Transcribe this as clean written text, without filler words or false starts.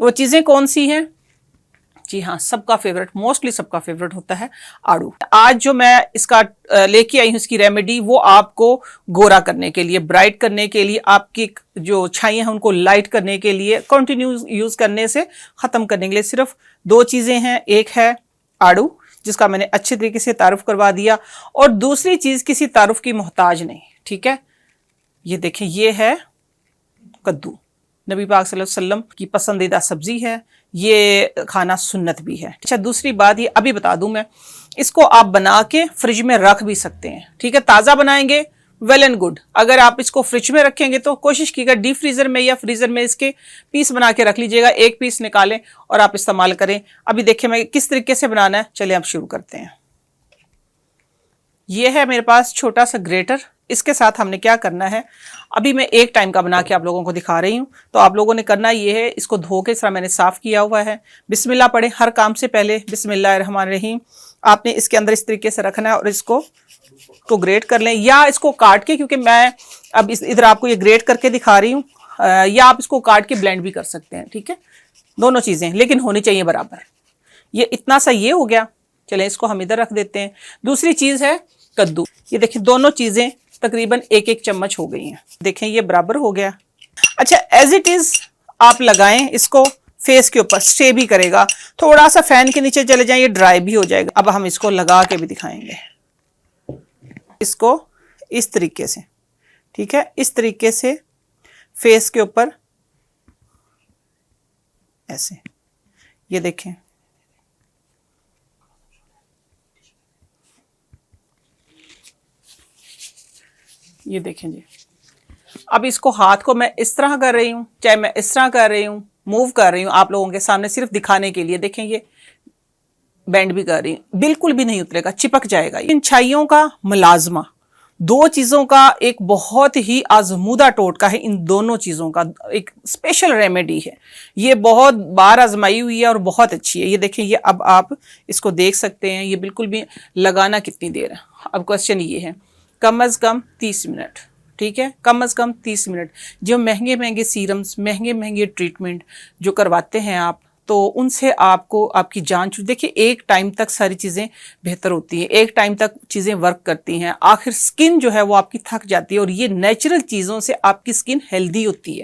वो चीज़ें कौन सी हैं? जी हाँ, सबका फेवरेट, मोस्टली सबका फेवरेट होता है आड़ू। आज जो मैं इसका लेके आई हूँ इसकी रेमेडी, वो आपको गोरा करने के लिए, ब्राइट करने के लिए, आपकी जो छाइयाँ हैं उनको लाइट करने के लिए, कंटिन्यू यूज करने से खत्म करने के लिए। सिर्फ 2 चीजें हैं, एक है आड़ू जिसका मैंने अच्छे तरीके से तारुफ करवा दिया, और दूसरी चीज किसी तारुफ की मोहताज नहीं, ठीक है। ये देखें, ये है कद्दू, नबी पाक सल्लल्लाहु अलैहि वसल्लम की पसंदीदा सब्जी है, ये खाना सुन्नत भी है। अच्छा, दूसरी बात ये अभी बता दूं मैं, इसको आप बना के फ्रिज में रख भी सकते हैं, ठीक है। ताज़ा बनाएंगे वेल एंड गुड, अगर आप इसको फ्रिज में रखेंगे तो कोशिश कीजिएगा डीप फ्रीजर में या फ्रीजर में इसके पीस बना के रख लीजिएगा, एक पीस निकालें और आप इस्तेमाल करें। अभी देखिए मैं किस तरीके से बनाना है, चलिए आप शुरू करते हैं। ये है मेरे पास छोटा सा ग्रेटर, इसके साथ हमने क्या करना है, अभी मैं एक टाइम का बना के आप लोगों को दिखा रही हूँ। तो आप लोगों ने करना ये है, इसको धो के इस तरह मैंने साफ किया हुआ है। बिस्मिल्लाह पढ़े हर काम से पहले, बिस्मिल्लाहिर्रहमानिर्रहीम। आपने इसके अंदर इस तरीके से रखना है और इसको ग्रेट कर लें, या इसको काट के, क्योंकि मैं अब इधर आपको ये ग्रेट करके दिखा रही हूँ, या आप इसको काट के ब्लेंड भी कर सकते हैं, ठीक है। दोनों चीज़ें लेकिन होनी चाहिए बराबर। ये इतना सा ये हो गया, चलें इसको हम इधर रख देते हैं। दूसरी चीज़ है कद्दू, ये देखिए दोनों चीज़ें तकरीबन 1-1 चम्मच हो गई हैं, देखें ये बराबर हो गया। अच्छा, एज इट इज आप लगाएं इसको, फेस के ऊपर स्टे भी करेगा, थोड़ा सा फैन के नीचे चले जाएं, ये ड्राई भी हो जाएगा। अब हम इसको लगा के भी दिखाएंगे, इसको इस तरीके से, ठीक है, इस तरीके से फेस के ऊपर ऐसे, ये देखें, ये देखें जी। अब इसको हाथ को मैं इस तरह कर रही हूँ, चाहे मैं इस तरह कर रही हूँ, मूव कर रही हूँ आप लोगों के सामने सिर्फ दिखाने के लिए। देखें ये बेंड भी कर रही हूँ, बिल्कुल भी नहीं उतरेगा, चिपक जाएगा। इन छाइयों का मुलाजमा, 2 चीज़ों का एक बहुत ही आजमूदा टोटका है, इन दोनों चीज़ों का एक स्पेशल रेमेडी है। ये बहुत बार आजमाई हुई है और बहुत अच्छी है। ये देखें, ये अब आप इसको देख सकते हैं, ये बिल्कुल भी लगाना कितनी देर है। अब क्वेश्चन ये है, कम अज़ कम 30 मिनट, ठीक है, कम अज़ कम 30 मिनट। जो महंगे महंगे सीरम्स, महंगे महंगे ट्रीटमेंट जो करवाते हैं आप, तो उनसे आपको आपकी जान छूट। देखिए एक टाइम तक सारी चीज़ें बेहतर होती हैं, एक टाइम तक चीज़ें वर्क करती हैं, आखिर स्किन जो है वो आपकी थक जाती है, और ये नेचुरल चीज़ों से आपकी स्किन हेल्दी होती है।